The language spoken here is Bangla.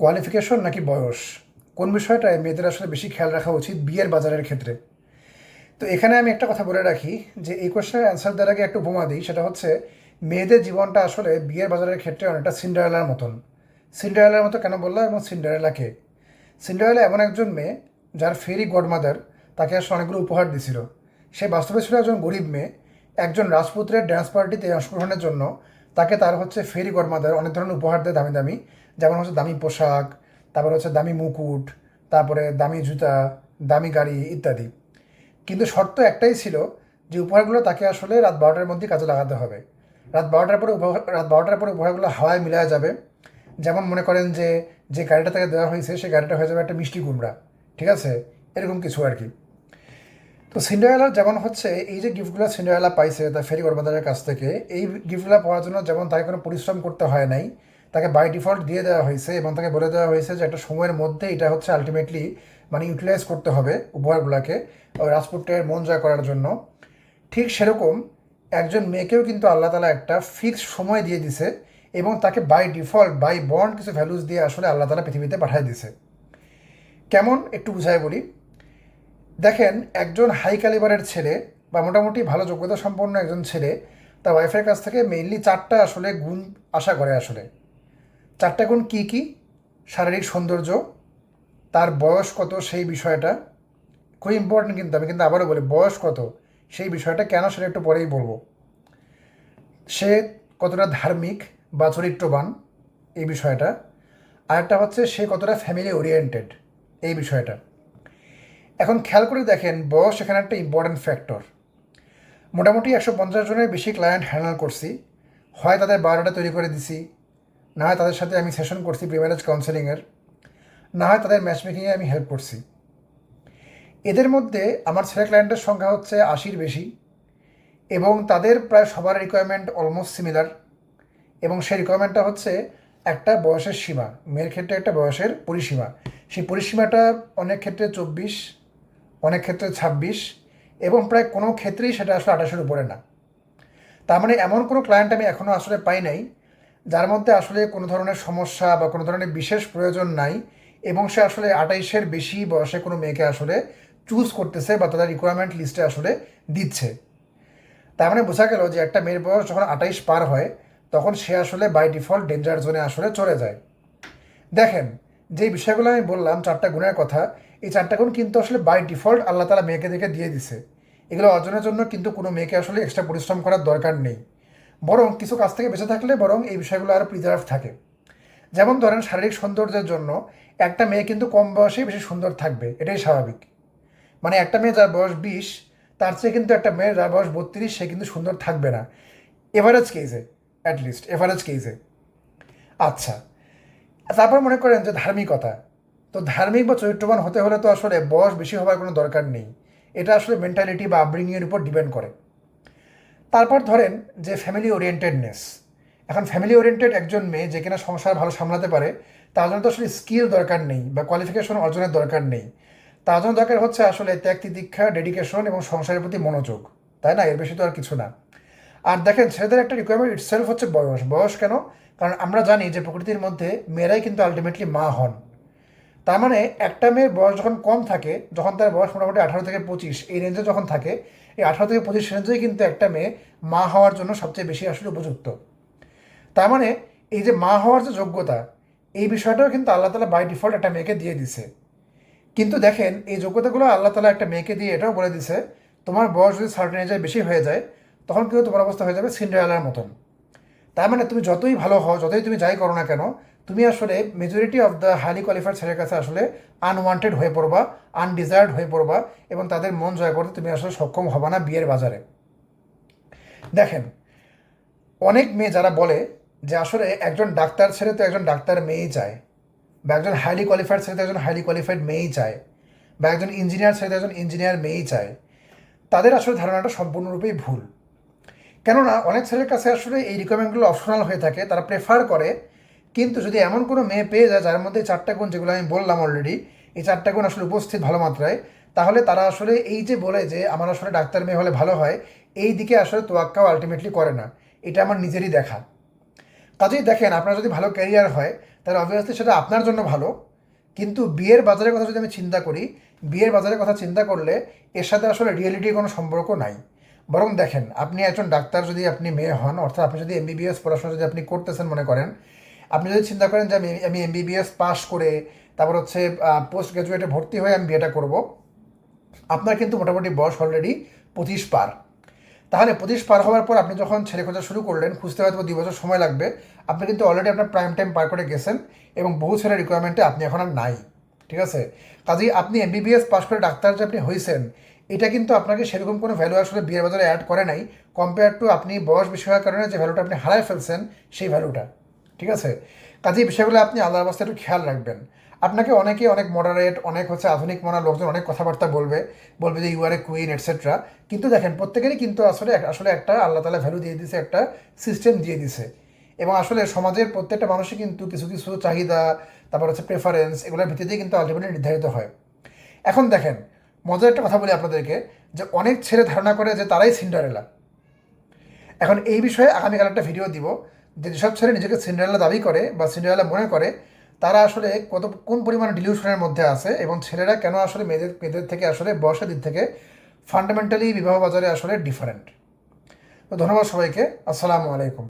কোয়ালিফিকেশন নাকি বয়স, কোন বিষয়টায় মেয়েদের আসলে বেশি খেয়াল রাখা উচিত বিয়ের বাজারের ক্ষেত্রে? তো এখানে আমি একটা কথা বলে রাখি যে এই কোয়েশ্চেনের অ্যান্সার দেওয়ার আগে একটা উপমা দিই, সেটা হচ্ছে মেয়েদের জীবনটা আসলে বিয়ের বাজারের ক্ষেত্রে অনেকটা সিন্ডারেলার মতন। সিন্ডারেলার মতো কেন বললাম, এবং সিন্ডারেলাকে, সিন্ডারেলা এমন একজন মেয়ে যার ফেরি গডমাদার তাকে আসলে অনেকগুলো উপহার দিছিল। সে বাস্তবে ছিল একজন গরিব মেয়ে। একজন রাজপুত্রের ড্যান্স পার্টিতে অংশগ্রহণের জন্য তাকে তার হচ্ছে ফেরি গডমাদার অনেক ধরনের উপহার দেয়, দামি দামি, যেমন হচ্ছে দামি পোশাক, তারপরে হচ্ছে দামি মুকুট, তারপরে দামি জুতা, দামি গাড়ি ইত্যাদি। কিন্তু শর্ত একটাই ছিল যে উপহারগুলো তাকে আসলে রাত 12টার মধ্যে কাজে লাগাতে হবে। রাত 12টার পরে উপহারগুলো হাওয়ায় মিলায়া যাবে। যেমন মনে করেন যে যে গাড়িটা তাকে দেওয়া হয়েছে সেই গাড়িটা হয়ে যাবে একটা মিষ্টি কুমড়া, ঠিক আছে, এরকম কিছু আর কি। তো সিন্ডারেলার যেমন হচ্ছে এই যে গিফটগুলো সিন্ডারেলা পাইছে তার ফেরি গডমাদারের কাছ থেকে, এই গিফটগুলো পাওয়ার জন্য যেমন তাকে কোনো পরিশ্রম করতে হয় নাই, তাকে বাই ডিফল্ট দিয়ে দেওয়া হয়েছে এবং তাকে বলে দেওয়া হয়েছে যে একটা সময়ের মধ্যে এটা হচ্ছে আলটিমেটলি মানে ইউটিলাইজ করতে হবে উপহারগুলোকে ওই রাজপুত্রের মন জয় করার জন্য। ঠিক সেরকম একজন মেয়েকেও কিন্তু আল্লাহ তালা একটা ফিক্সড সময় দিয়ে দিছে এবং তাকে বাই ডিফল্ট বাই বন্ড কিছু ভ্যালুস দিয়ে আসলে আল্লাহ তালা পৃথিবীতে পাঠিয়ে দিছে। কেমন একটু বুঝাই বলি। দেখেন, একজন হাই ক্যালিবারের ছেলে বা মোটামুটি ভালো যোগ্যতা সম্পন্ন একজন ছেলে তার ওয়াইফের কাছ থেকে মেইনলি চারটা আসলে গুণ আশা করে। আসলে চারটা গুণ কি কি? শারীরিক সৌন্দর্য, তার বয়স কত সেই বিষয়টা খুব ইম্পর্টেন্ট, কিন্তু আমি কিন্তু আবারও বলি বয়স কত সেই বিষয়টা, কেন সেটা একটু পরেই বলবো। সে কতটা ধার্মিক বা চরিত্রবান এই বিষয়টা। আরেকটা হচ্ছে সে কতটা ফ্যামিলি ওরিয়েন্টেড এই বিষয়টা। এখন খেয়াল করে দেখেন, বয়স এখানে একটা ইম্পর্ট্যান্ট ফ্যাক্টর। মোটামুটি 150 জনের বেশি ক্লায়েন্ট হ্যান্ডেল করছি। হয় তাদের বায়োডাটা তৈরি করে দিছি, না হয় তাদের সাথে আমি সেশন করছি প্রি ম্যারেজ কাউন্সেলিংয়ের, না হয় তাদের ম্যাচ মেকিংয়ে আমি হেল্প করছি। এদের মধ্যে আমার ছেলে ক্লায়েন্টের সংখ্যা হচ্ছে 80-র বেশি এবং তাদের প্রায় সবার রিকোয়ারমেন্ট অলমোস্ট সিমিলার। এবং সেই রিকোয়ারমেন্টটা হচ্ছে একটা বয়সের সীমা, মেয়ের ক্ষেত্রে একটা বয়সের পরিসীমা। সেই পরিসীমাটা অনেক ক্ষেত্রে 24, অনেক ক্ষেত্রে 26 এবং প্রায় কোনো ক্ষেত্রেই সেটা আসলে 28-এর উপরে না। তার মানে এমন কোনো ক্লায়েন্ট আমি এখনও আসলে পাই নাই যার মধ্যে আসলে কোনো ধরনের সমস্যা বা কোনো ধরনের বিশেষ প্রয়োজন নাই এবং সে আসলে 28-এর বেশি বয়সে কোনো মেয়েকে আসলে চুজ করতেছে বা তাদের রিকোয়ারমেন্ট লিস্টে আসলে দিচ্ছে। তার মানে বোঝা গেল যে একটা মেয়ের বয়স যখন 28 পার হয় তখন সে আসলে বাই ডিফল্ট ডেঞ্জার জোনে আসলে চলে যায়। দেখেন, যে বিষয়গুলো আমি বললাম চারটা গুণের কথা, এই চারটা গুণ কিন্তু আসলে বাই ডিফল্ট আল্লাহ তালা মেয়েকে দেখে দিয়ে দিছে। এগুলো অর্জনের জন্য কিন্তু কোনো মেয়েকে আসলে এক্সট্রা পরিশ্রম করার দরকার নেই, বরং কিছু কাজ থেকে বেঁচে থাকলে বরং এই বিষয়গুলো আরও প্রিজার্ভ থাকে। যেমন ধরেন, শারীরিক সৌন্দর্যের জন্য একটা মেয়ে কিন্তু কম বয়সেই বেশি সুন্দর থাকবে, এটাই স্বাভাবিক। মানে একটা মেয়ে যার বয়স 20 তার চেয়ে কিন্তু একটা মেয়ে যার বয়স 32 সে কিন্তু সুন্দর থাকবে না, এভারেজ কেসে, অ্যাটলিস্ট এভারেজ কেসে। আচ্ছা, তারপর মনে করেন যে ধার্মিকতা। তো ধার্মিক বা চরিত্রবান হতে হলে তো আসলে বয়স বেশি হওয়ার কোনো দরকার নেই, এটা আসলে মেন্টালিটি বা আপব্রিংয়ের উপর ডিপেন্ড করে। তারপর ধরেন যে ফ্যামিলি ওরিয়েন্টেডনেস। এখন ফ্যামিলি ওরিয়েন্টেড একজন মেয়ে যে কিনা সংসার ভালো সামলাতে পারে তার জন্য তো আসলে স্কিল দরকার নেই বা কোয়ালিফিকেশন অর্জনের দরকার নেই। তার জন্য দরকার হচ্ছে আসলে ত্যাগ তিতিক্ষা, ডেডিকেশন এবং সংসারের প্রতি মনোযোগ, তাই না? এর বেশি তো আর কিছু না। আর দেখেন, ছেলেদের একটা রিকোয়ারমেন্ট ইটসেলফ হচ্ছে বয়স। বয়স কেন? কারণ আমরা জানি যে প্রকৃতির মধ্যে মেয়েরাই কিন্তু আলটিমেটলি মা হন। তার মানে একটা মেয়ের বয়স যখন কম থাকে, যখন তার বয়স মোটামুটি 18 থেকে 25 এই রেঞ্জে যখন থাকে, এই 18 থেকে 25 রেঞ্জেই কিন্তু একটা মেয়ে মা হওয়ার জন্য সবচেয়ে বেশি আসলে উপযুক্ত। তার মানে এই যে মা হওয়ার যে যোগ্যতা, এই বিষয়টাও কিন্তু আল্লাহ তালা বাই ডিফল্ট একটা মেয়েকে দিয়ে দিছে। কিন্তু দেখেন, এই যোগ্যতাগুলো আল্লাহ তালা একটা মেয়েকে দিয়ে এটাও বলে দিছে, তোমার বয়স যদি সার্টেন এজের বেশি হয়ে যায় তখন কিন্তু তোমার অবস্থা হয়ে যাবে সিন্ডারেলার মতন। তার মানে তুমি যতই ভালো হও, যতই তুমি যাই করো না কেন, তুমি আসলে majority of the highly qualified ছেলের কাছে আসলে আনওয়ান্টেড হয়ে পড়বা, আনডিজায়ার্ড হয়ে পড়বা এবং তাদের মন জয় করতে তুমি আসলে সক্ষম হবা না বিয়ের বাজারে। দেখেন, অনেক মেয়ে যারা বলে যে আসলে একজন ডাক্তার ছেলে তো একজন ডাক্তার মেয়েই চায়, বা একজন হাইলি কোয়ালিফাইড ছেলে তো একজন হাইলি কোয়ালিফাইড মেয়েই চায়, বা একজন ইঞ্জিনিয়ার ছেলে তো একজন ইঞ্জিনিয়ার মেয়েই চায়, তাদের আসলে ধারণাটা সম্পূর্ণরূপেই ভুল। কেননা অনেক ছেলের কাছে আসলে এই রিকোয়ারমেন্টগুলো অপশনাল হয়ে থাকে, তারা প্রেফার করে। কিন্তু যদি এমন কোনো মেয়ে পেয়ে যায় যার মধ্যে এই চারটা গুণ যেগুলো আমি বললাম অলরেডি, এই চারটা গুণ আসলে উপস্থিত ভালো মাত্রায়, তাহলে তারা আসলে এই যে বলে যে আমার আসলে ডাক্তার মেয়ে হলে ভালো হয়, এই দিকে আসলে তোয়াক্কাও আলটিমেটলি করে না। এটা আমার নিজেরই দেখা। কাজেই দেখেন, আপনার যদি ভালো ক্যারিয়ার হয় তাহলে অবভিয়াসলি সেটা আপনার জন্য ভালো। কিন্তু বিয়ের বাজারের কথা যদি আমি চিন্তা করি, বিয়ের বাজারের কথা চিন্তা করলে এর সাথে আসলে রিয়েলিটির কোনো সম্পর্ক নাই। বরং দেখেন, আপনি একজন ডাক্তার যদি আপনি মেয়ে হন, অর্থাৎ আপনি যদি এমবিবিএস পড়াশোনা যদি আপনি করতেছেন মনে করেন, আপনি যদি চিন্তা করেন যে আমি এমবিবিএস পাস করে তারপর হচ্ছে পোস্ট গ্র্যাজুয়েটে ভর্তি হয়ে আমি বিয়েটা করব, আপনার কিন্তু মোটামুটি বয়স অলরেডি 25 পার। তাহলে 25 পার হওয়ার পর আপনি যখন ছেলে খোঁজা শুরু করলেন, খুঁজতে হয়তো 2 বছর সময় লাগবে, আপনি কিন্তু অলরেডি আপনার প্রাইম টাইম পার করে গেছেন এবং বহু ছেলের রিকোয়ারমেন্টে আপনি এখন আর নাই। ঠিক আছে? কাজেই আপনি এমবিবিএস পাস করে ডাক্তার যে আপনি হয়েছেন, এটা কিন্তু আপনাকে সেরকম কোনো ভ্যালু আসলে বিয়ের বাজারে অ্যাড করে নাই, কম্পেয়ার টু আপনি বয়স বেশি হওয়ার কারণে যে ভ্যালুটা আপনি হারায় ফেলছেন সেই ভ্যালুটা। ঠিক আছে? কাজেই বিষয়গুলো আপনি আল্লাহর অবস্থায় একটু খেয়াল রাখবেন। আপনাকে অনেকে অনেক মডারেট, অনেক হচ্ছে আধুনিক মনা লোকজন অনেক কথাবার্তা বলবে, বলবে যে you are a queen etcetera. কিন্তু দেখেন, প্রত্যেকেরই কিন্তু আসলে আসলে একটা আল্লাহ তালা ভ্যালু দিয়ে দিছে, একটা সিস্টেম দিয়ে দিছে। এবং আসলে সমাজের প্রত্যেকটা মানুষই কিন্তু কিছু কিছু চাহিদা, তারপর হচ্ছে প্রেফারেন্স, এগুলোর ভিত্তিতেই কিন্তু আলটিমেটলি নির্ধারিত হয়। এখন দেখেন, মজার একটা কথা বলি আপনাদেরকে, যে অনেক ছেলে ধারণা করে যে তারাই সিন্ডারেলা। এখন এই বিষয়ে আগামীকাল একটা ভিডিও দিব, যে যেসব ছেলে নিজেকে সিন্ডারেলা দাবি করে বা সিন্ডারেলা মনে করে, তারা আসলে কোন পরিমাণে ডিলিউশনের মধ্যে আছে, এবং ছেলেরা কেন আসলে মেয়েদের মেয়েদের থেকে আসলে বয়সের দিক থেকে ফান্ডামেন্টালি বিবাহ বাজারে আসলে ডিফারেন্ট। তো ধন্যবাদ সবাইকে। আসসালামু আলাইকুম।